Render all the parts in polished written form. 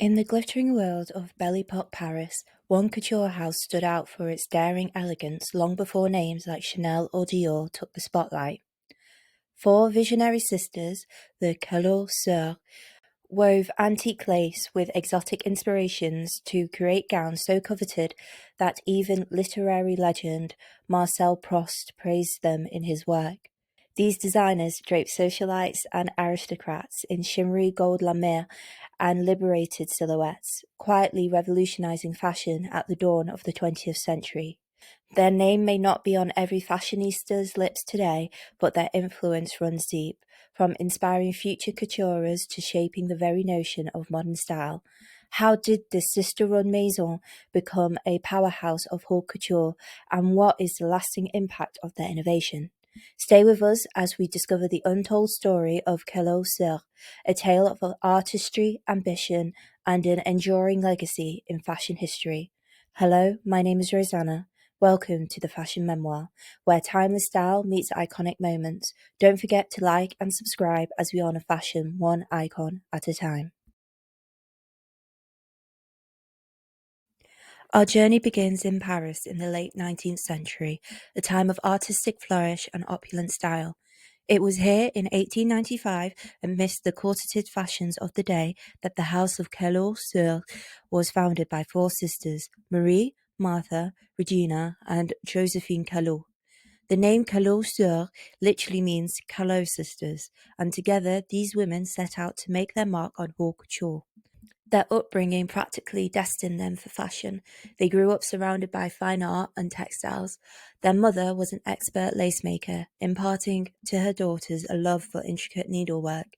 In the glittering world of Belle Époque Paris, one couture house stood out for its daring elegance long before names like Chanel or Dior took the spotlight. Four visionary sisters, the Callot Soeurs, wove antique lace with exotic inspirations to create gowns so coveted that even literary legend Marcel Proust praised them in his work. These designers draped socialites and aristocrats in shimmery gold lame and liberated silhouettes, quietly revolutionizing fashion at the dawn of the 20th century. Their name may not be on every fashionista's lips today, but their influence runs deep, from inspiring future couturiers to shaping the very notion of modern style. How did this sister-run maison become a powerhouse of haute couture, and what is the lasting impact of their innovation? Stay with us as we discover the untold story of Callot Soeurs, a tale of artistry, ambition, and an enduring legacy in fashion history. Hello, my name is Rosanna. Welcome to the Fashion Memoir, where timeless style meets iconic moments. Don't forget to like and subscribe as we honor fashion one icon at a time. Our journey begins in Paris in the late 19th century, a time of artistic flourish and opulent style. It was here in 1895, amidst the courted fashions of the day, that the house of Callot Soeurs was founded by four sisters, Marie, Martha, Regina, and Josephine Callot. The name Callot Soeurs literally means Callot sisters, and together these women set out to make their mark on haute couture. Their upbringing practically destined them for fashion. They grew up surrounded by fine art and textiles. Their mother was an expert lace maker, imparting to her daughters a love for intricate needlework.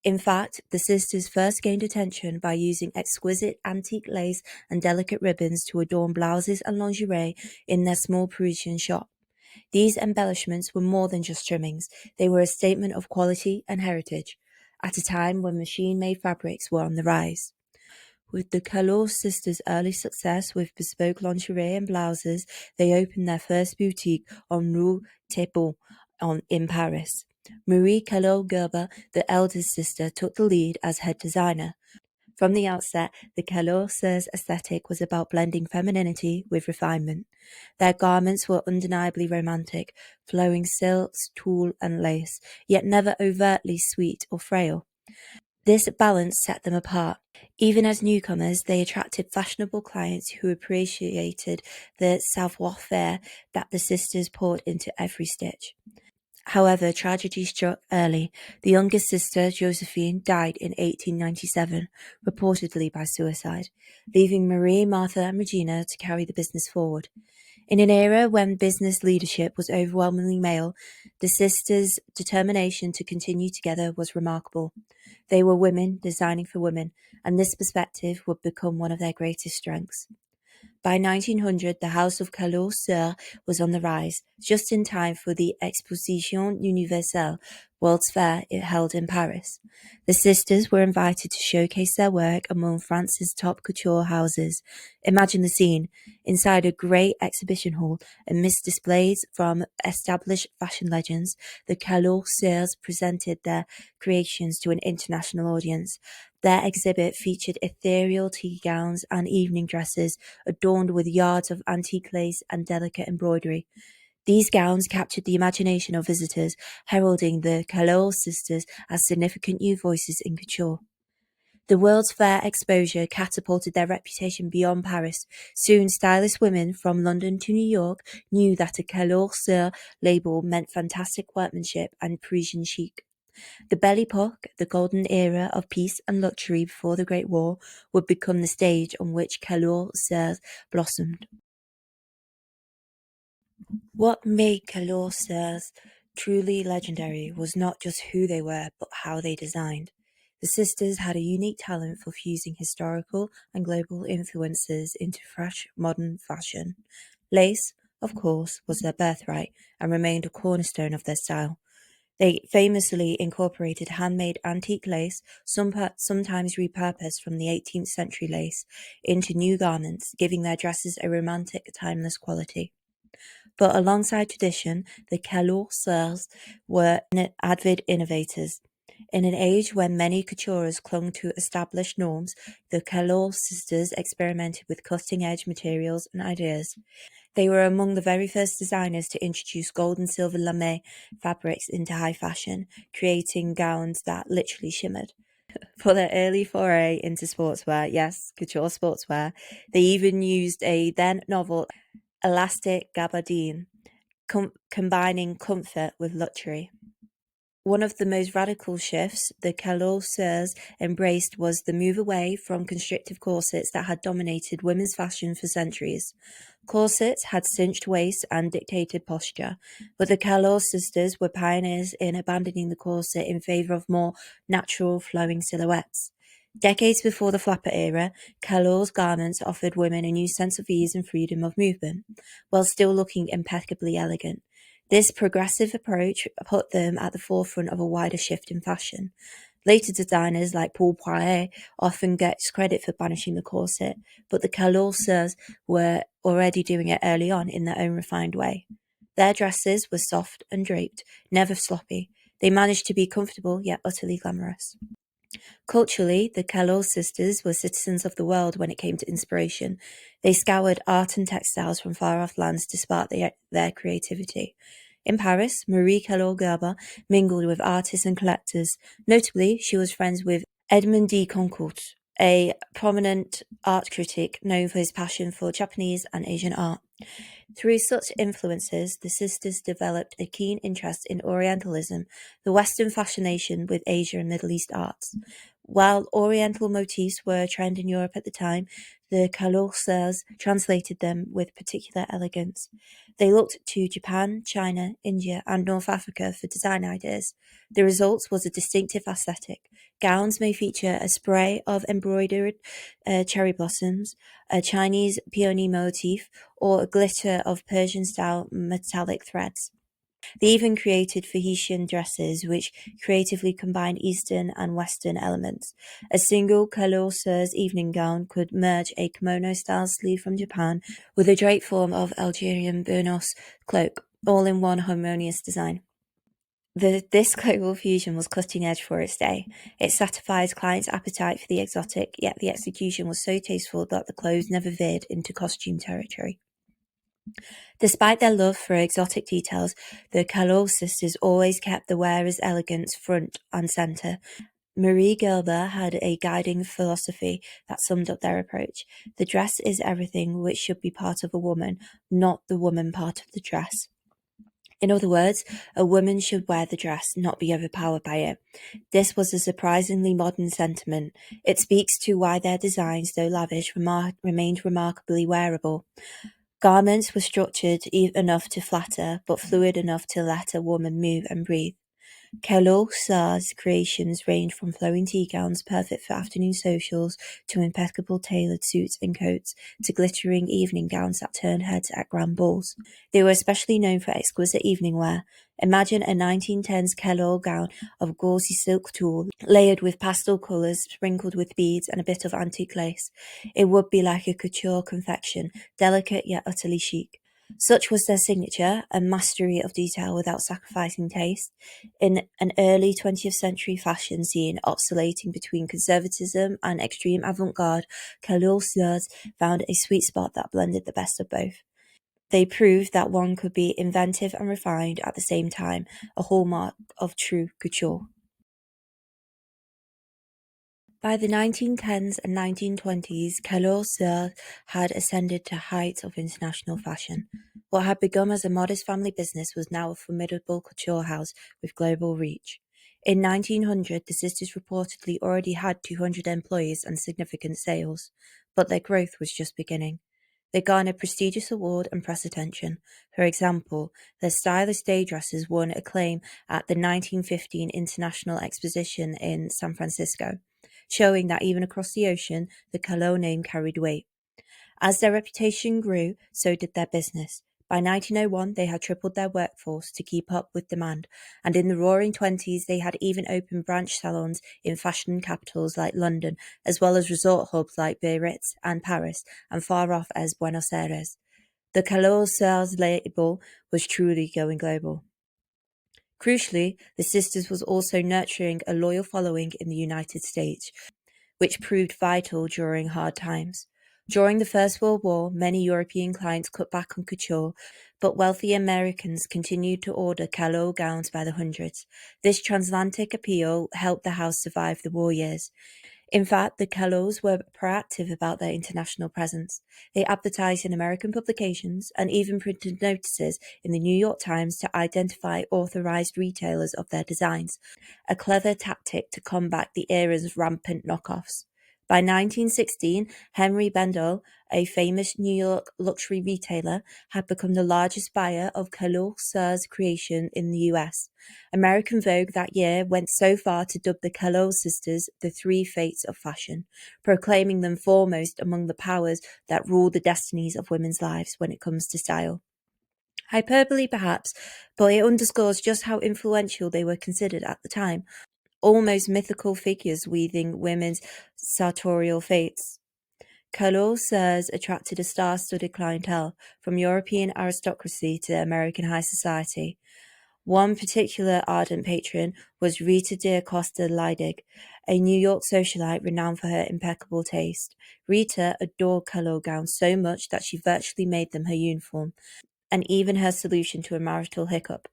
In fact, the sisters first gained attention by using exquisite antique lace and delicate ribbons to adorn blouses and lingerie in their small Parisian shop. These embellishments were more than just trimmings, they were a statement of quality and heritage, at a time when machine-made fabrics were on the rise. With the Callot sisters' early success with bespoke lingerie and blouses, they opened their first boutique on Rue Taitbout in Paris. Marie Callot Gerber, the eldest sister, took the lead as head designer. From the outset, the Callot Soeurs aesthetic was about blending femininity with refinement. Their garments were undeniably romantic, flowing silks, tulle, and lace, yet never overtly sweet or frail. This balance set them apart. Even as newcomers, they attracted fashionable clients who appreciated the savoir-faire that the sisters poured into every stitch. However, tragedy struck early. The youngest sister, Josephine, died in 1897, reportedly by suicide, leaving Marie, Martha, and Regina to carry the business forward. In an era when business leadership was overwhelmingly male, the sisters' determination to continue together was remarkable. They were women designing for women, and this perspective would become one of their greatest strengths. By 1900, the House of Callot Soeurs was on the rise, just in time for the Exposition Universelle, World's Fair it held in Paris. The sisters were invited to showcase their work among France's top couture houses. Imagine the scene. Inside a great exhibition hall, amidst displays from established fashion legends, the Callot Soeurs presented their creations to an international audience. Their exhibit featured ethereal tea gowns and evening dresses adorned with yards of antique lace and delicate embroidery. These gowns captured the imagination of visitors, heralding the Callot sisters as significant new voices in couture. The World's Fair exposure catapulted their reputation beyond Paris. Soon, stylish women from London to New York knew that a Callot Soeurs label meant fantastic workmanship and Parisian chic. The Belle Époque, the golden era of peace and luxury before the Great War, would become the stage on which Callot Soeurs blossomed. What made Callot Soeurs truly legendary was not just who they were, but how they designed. The sisters had a unique talent for fusing historical and global influences into fresh, modern fashion. Lace, of course, was their birthright and remained a cornerstone of their style. They famously incorporated handmade antique lace, sometimes repurposed from the 18th century lace, into new garments, giving their dresses a romantic, timeless quality. But alongside tradition, the Callot Soeurs were avid innovators. In an age when many couturiers clung to established norms, the Callot sisters experimented with cutting-edge materials and ideas. They were among the very first designers to introduce gold and silver lame fabrics into high fashion, creating gowns that literally shimmered. For their early foray into sportswear, yes, couture sportswear, they even used a then novel elastic gabardine, combining comfort with luxury. One of the most radical shifts the Callot Soeurs embraced was the move away from constrictive corsets that had dominated women's fashion for centuries. Corsets had cinched waists and dictated posture, but the Callot sisters were pioneers in abandoning the corset in favor of more natural, flowing silhouettes. Decades before the flapper era, Callot's garments offered women a new sense of ease and freedom of movement, while still looking impeccably elegant. This progressive approach put them at the forefront of a wider shift in fashion. Later designers like Paul Poiret often gets credit for banishing the corset, but the Callot Soeurs were already doing it early on in their own refined way. Their dresses were soft and draped, never sloppy. They managed to be comfortable yet utterly glamorous. Culturally, the Callot sisters were citizens of the world when it came to inspiration. They scoured art and textiles from far-off lands to spark their creativity. In Paris, Marie Callot Gerber mingled with artists and collectors. Notably, she was friends with Edmond de Goncourt, a prominent art critic known for his passion for Japanese and Asian art. Through such influences, the sisters developed a keen interest in Orientalism, the Western fascination with Asia and Middle East arts. While Oriental motifs were a trend in Europe at the time, the Callot Soeurs translated them with particular elegance. They looked to Japan, China, India, and North Africa for design ideas. The result was a distinctive aesthetic. Gowns may feature a spray of embroidered cherry blossoms, a Chinese peony motif, or a glitter of Persian-style metallic threads. They even created Phoenician dresses, which creatively combined Eastern and Western elements. A single Callot Soeurs evening gown could merge a kimono-style sleeve from Japan with a draped form of Algerian burnos cloak, all in one harmonious design. This global fusion was cutting edge for its day. It satisfied clients' appetite for the exotic, yet the execution was so tasteful that the clothes never veered into costume territory. Despite their love for exotic details, the Callot sisters always kept the wearer's elegance front and centre. Marie Gerber had a guiding philosophy that summed up their approach. The dress is everything which should be part of a woman, not the woman part of the dress. In other words, a woman should wear the dress, not be overpowered by it. This was a surprisingly modern sentiment. It speaks to why their designs, though lavish, remained remarkably wearable. Garments were structured enough to flatter, but fluid enough to let a woman move and breathe. Callot Soeurs' creations range from flowing tea gowns perfect for afternoon socials to impeccable tailored suits and coats to glittering evening gowns that turned heads at grand balls. They were especially known for exquisite evening wear. Imagine a 1910s Callot gown of gauzy silk tulle, layered with pastel colours, sprinkled with beads and a bit of antique lace. It would be like a couture confection, delicate yet utterly chic. Such was their signature, a mastery of detail without sacrificing taste. In an early 20th century fashion scene oscillating between conservatism and extreme avant-garde, Callot Soeurs found a sweet spot that blended the best of both. They proved that one could be inventive and refined at the same time, a hallmark of true couture. By the 1910s and 1920s, Callot Soeurs had ascended to heights of international fashion. What had begun as a modest family business was now a formidable couture house with global reach. In 1900, the sisters reportedly already had 200 employees and significant sales, but their growth was just beginning. They garnered prestigious award and press attention. For example, their stylish day dresses won acclaim at the 1915 International Exposition in San Francisco, showing that even across the ocean, the Callot name carried weight. As their reputation grew, so did their business. By 1901, they had tripled their workforce to keep up with demand, and in the roaring 20s, they had even opened branch salons in fashion capitals like London, as well as resort hubs like Biarritz and Paris, and far off as Buenos Aires. The Callot Soeurs label was truly going global. Crucially, the sisters was also nurturing a loyal following in the United States, which proved vital during hard times. During the First World War, many European clients cut back on couture, but wealthy Americans continued to order Callot gowns by the hundreds. This transatlantic appeal helped the house survive the war years. In fact, the Callots were proactive about their international presence. They advertised in American publications and even printed notices in the New York Times to identify authorized retailers of their designs, a clever tactic to combat the era's rampant knockoffs. By 1916, Henry Bendel, a famous New York luxury retailer, had become the largest buyer of Callot Soeurs creation in the US. American Vogue that year went so far to dub the Callot sisters the three fates of fashion, proclaiming them foremost among the powers that rule the destinies of women's lives when it comes to style. Hyperbole perhaps, but it underscores just how influential they were considered at the time, almost mythical figures weaving women's sartorial fates. Callot Soeurs attracted a star-studded clientele, from European aristocracy to American high society. One particular ardent patron was Rita de Acosta Leidig, a New York socialite renowned for her impeccable taste. Rita adored Callot gowns so much that she virtually made them her uniform, and even her solution to a marital hiccup.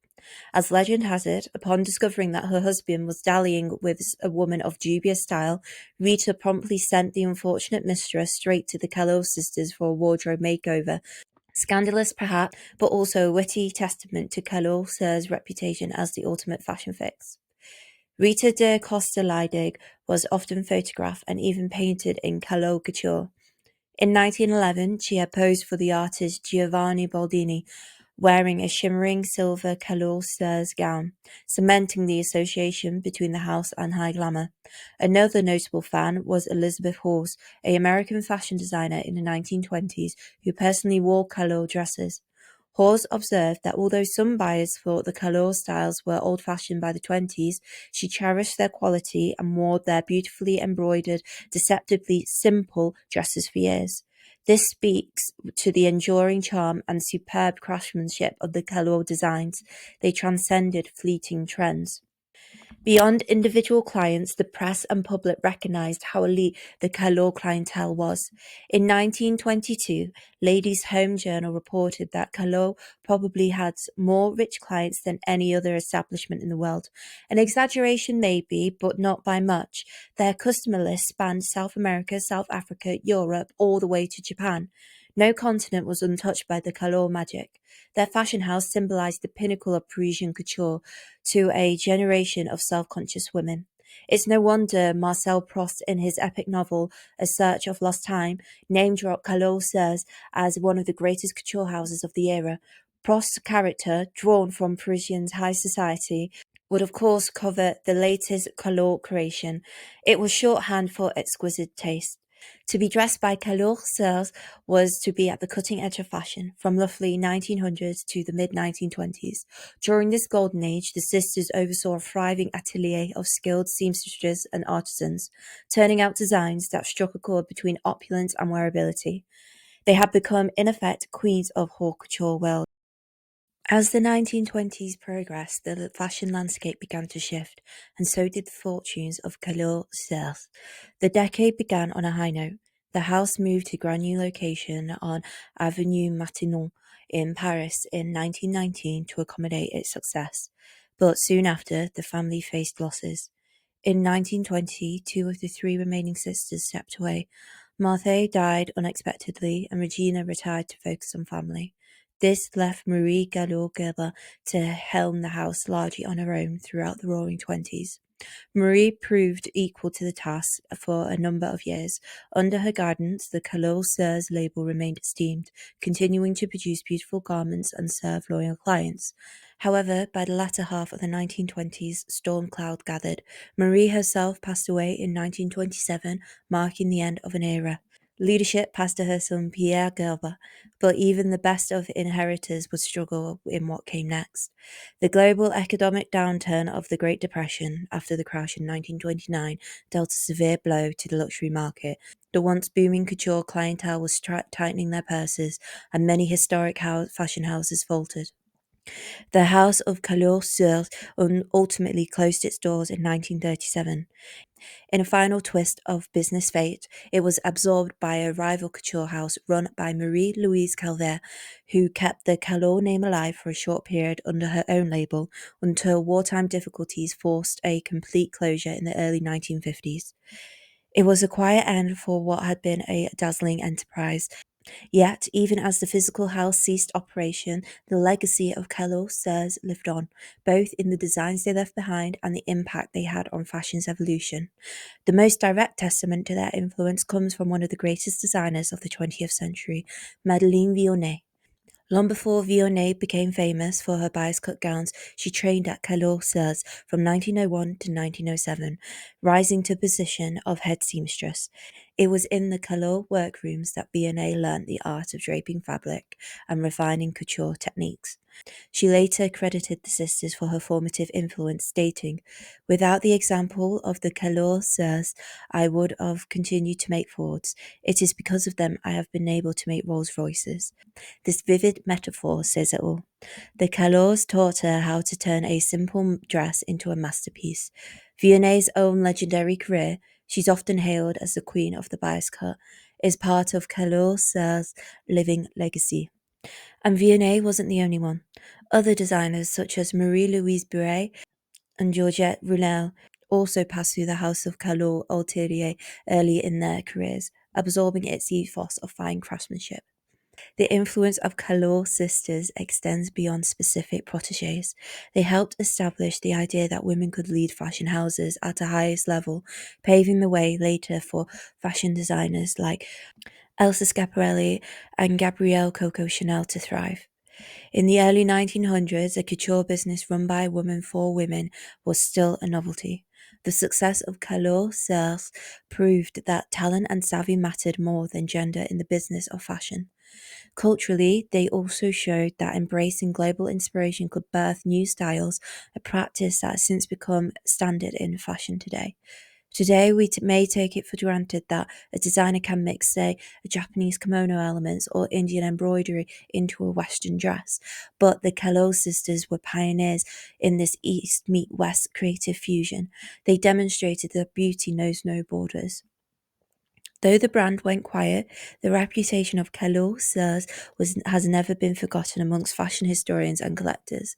As legend has it, upon discovering that her husband was dallying with a woman of dubious style, Rita promptly sent the unfortunate mistress straight to the Callot sisters for a wardrobe makeover. Scandalous, perhaps, but also a witty testament to Callot Soeurs' reputation as the ultimate fashion fix. Rita de Costa Leidig was often photographed and even painted in Callot couture. In 1911, she had posed for the artist Giovanni Baldini, wearing a shimmering silver Callot Soeurs gown, cementing the association between the house and high glamour. Another notable fan was Elizabeth Horse, an American fashion designer in the 1920s who personally wore Callot dresses. Horse observed that although some buyers thought the Callot styles were old-fashioned by the 20s, she cherished their quality and wore their beautifully embroidered, deceptively simple dresses for years. This speaks to the enduring charm and superb craftsmanship of the Callot designs. They transcended fleeting trends. Beyond individual clients, the press and public recognized how elite the Callot clientele was. In 1922, Ladies' Home Journal reported that Callot probably had more rich clients than any other establishment in the world. An exaggeration maybe, but not by much. Their customer list spanned South America, South Africa, Europe, all the way to Japan. No continent was untouched by the Callot magic. Their fashion house symbolized the pinnacle of Parisian couture to a generation of self-conscious women. It's no wonder Marcel Proust, in his epic novel A Search of Lost Time, name-dropped Callot Soeurs as one of the greatest couture houses of the era. Proust's character, drawn from Parisian high society, would of course cover the latest Callot creation. It was shorthand for exquisite taste. To be dressed by Callot Soeurs was to be at the cutting edge of fashion, from roughly 1900s to the mid-1920s. During this golden age, the sisters oversaw a thriving atelier of skilled seamstresses and artisans, turning out designs that struck a chord between opulence and wearability. They had become, in effect, queens of haute couture world. As the 1920s progressed, the fashion landscape began to shift, and so did the fortunes of Callot Soeurs. The decade began on a high note. The house moved to a brand new location on Avenue Matignon in Paris in 1919 to accommodate its success. But soon after, the family faced losses. In 1920, two of the three remaining sisters stepped away. Marthe died unexpectedly, and Regina retired to focus on family. This left Marie Gallo-Gerber to helm the house largely on her own throughout the Roaring Twenties. Marie proved equal to the task for a number of years. Under her guidance, the Callot Soeurs label remained esteemed, continuing to produce beautiful garments and serve loyal clients. However, by the latter half of the 1920s, storm cloud gathered. Marie herself passed away in 1927, marking the end of an era. Leadership passed to her son Pierre Gerber, but even the best of inheritors would struggle in what came next. The global economic downturn of the Great Depression after the crash in 1929 dealt a severe blow to the luxury market. The once booming couture clientele was tightening their purses, and many historic fashion houses faltered. The house of Callot Soeurs ultimately closed its doors in 1937. In a final twist of business fate, it was absorbed by a rival couture house run by Marie-Louise Calvert, who kept the Callot name alive for a short period under her own label until wartime difficulties forced a complete closure in the early 1950s. It was a quiet end for what had been a dazzling enterprise. Yet, even as the physical house ceased operation, the legacy of Callot Soeurs lived on, both in the designs they left behind and the impact they had on fashion's evolution. The most direct testament to their influence comes from one of the greatest designers of the 20th century, Madeleine Vionnet. Long before Vionnet became famous for her bias-cut gowns, she trained at Callot Soeurs from 1901 to 1907, rising to the position of head seamstress. It was in the Callot workrooms that Vionnet learnt the art of draping fabric and refining couture techniques. She later credited the sisters for her formative influence, stating, "Without the example of the Callot Soeurs, I would have continued to make Fords. It is because of them I have been able to make Rolls Royces." This vivid metaphor says it all. The Callots taught her how to turn a simple dress into a masterpiece. Vionet's own legendary career, she's often hailed as the queen of the bias cut, is part of Callot Soeurs' living legacy. And Vionnet wasn't the only one. Other designers such as Marie-Louise Buret and Georgette Roulin also passed through the house of Callot atelier early in their careers, absorbing its ethos of fine craftsmanship. The influence of Callot sisters extends beyond specific protégés. They helped establish the idea that women could lead fashion houses at the highest level, paving the way later for fashion designers like Elsa Schiaparelli and Gabrielle Coco Chanel to thrive. In the early 1900s, a couture business run by a woman for women was still a novelty. The success of Callot Soeurs proved that talent and savvy mattered more than gender in the business of fashion. Culturally, they also showed that embracing global inspiration could birth new styles, a practice that has since become standard in fashion today. Today, we may take it for granted that a designer can mix, say, a Japanese kimono elements or Indian embroidery into a Western dress, but the Callot sisters were pioneers in this East meet West creative fusion. They demonstrated that beauty knows no borders. Though the brand went quiet, the reputation of Callot Soeurs has never been forgotten amongst fashion historians and collectors.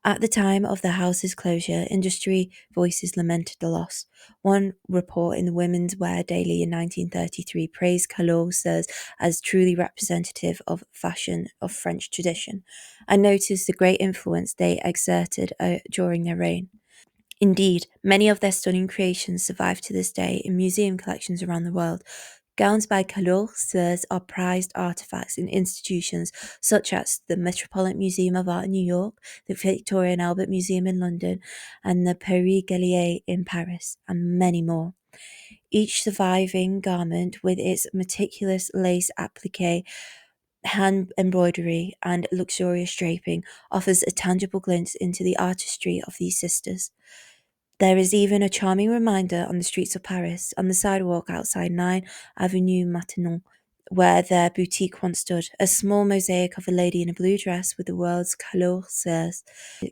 At the time of the house's closure, industry voices lamented the loss. One report in the Women's Wear Daily in 1933 praised Callot Soeurs as truly representative of fashion of French tradition, and noticed the great influence they exerted during their reign. Indeed, many of their stunning creations survive to this day in museum collections around the world. Gowns by Callot Soeurs are prized artifacts in institutions such as the Metropolitan Museum of Art in New York, the Victoria and Albert Museum in London, and the Paris Gallier in Paris, and many more. Each surviving garment, with its meticulous lace applique, hand embroidery, and luxurious draping, offers a tangible glimpse into the artistry of these sisters. There is even a charming reminder on the streets of Paris, on the sidewalk outside 9 Avenue Maintenon, where their boutique once stood. A small mosaic of a lady in a blue dress with the words Callot Soeurs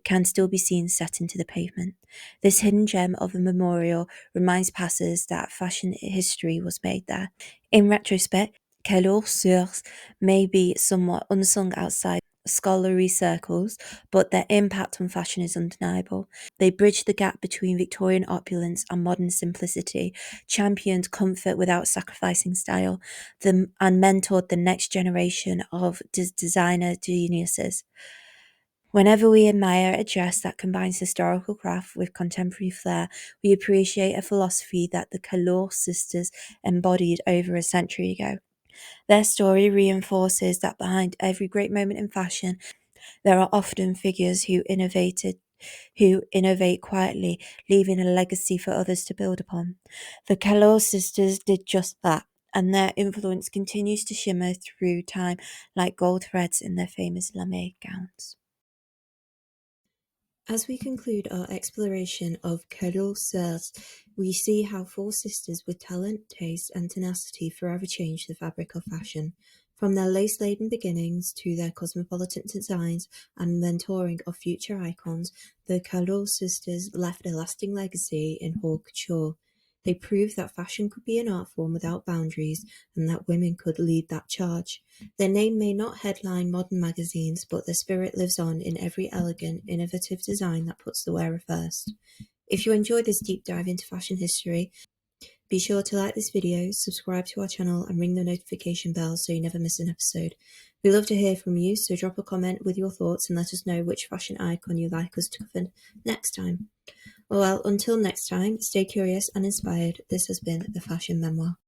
can still be seen set into the pavement. This hidden gem of a memorial reminds passers that fashion history was made there. In retrospect, Callot Soeurs may be somewhat unsung outside scholarly circles, but their impact on fashion is undeniable. They bridged the gap between Victorian opulence and modern simplicity, championed comfort without sacrificing style, and mentored the next generation of designer geniuses. Whenever we admire a dress that combines historical craft with contemporary flair, we appreciate a philosophy that the Callot sisters embodied over a century ago. Their story reinforces that behind every great moment in fashion, there are often figures who innovate quietly, leaving a legacy for others to build upon. The Callot sisters did just that, and their influence continues to shimmer through time like gold threads in their famous lame gowns. As we conclude our exploration of Callot Soeurs, we see how four sisters with talent, taste, and tenacity forever changed the fabric of fashion. From their lace-laden beginnings to their cosmopolitan designs and mentoring of future icons, the Callot sisters left a lasting legacy in haute couture. They proved that fashion could be an art form without boundaries and that women could lead that charge. Their name may not headline modern magazines, but their spirit lives on in every elegant, innovative design that puts the wearer first. If you enjoyed this deep dive into fashion history, be sure to like this video, subscribe to our channel and ring the notification bell so you never miss an episode. We love to hear from you, so drop a comment with your thoughts and let us know which fashion icon you'd like us to cover next time. Well, until next time, stay curious and inspired. This has been the Fashion Memoir.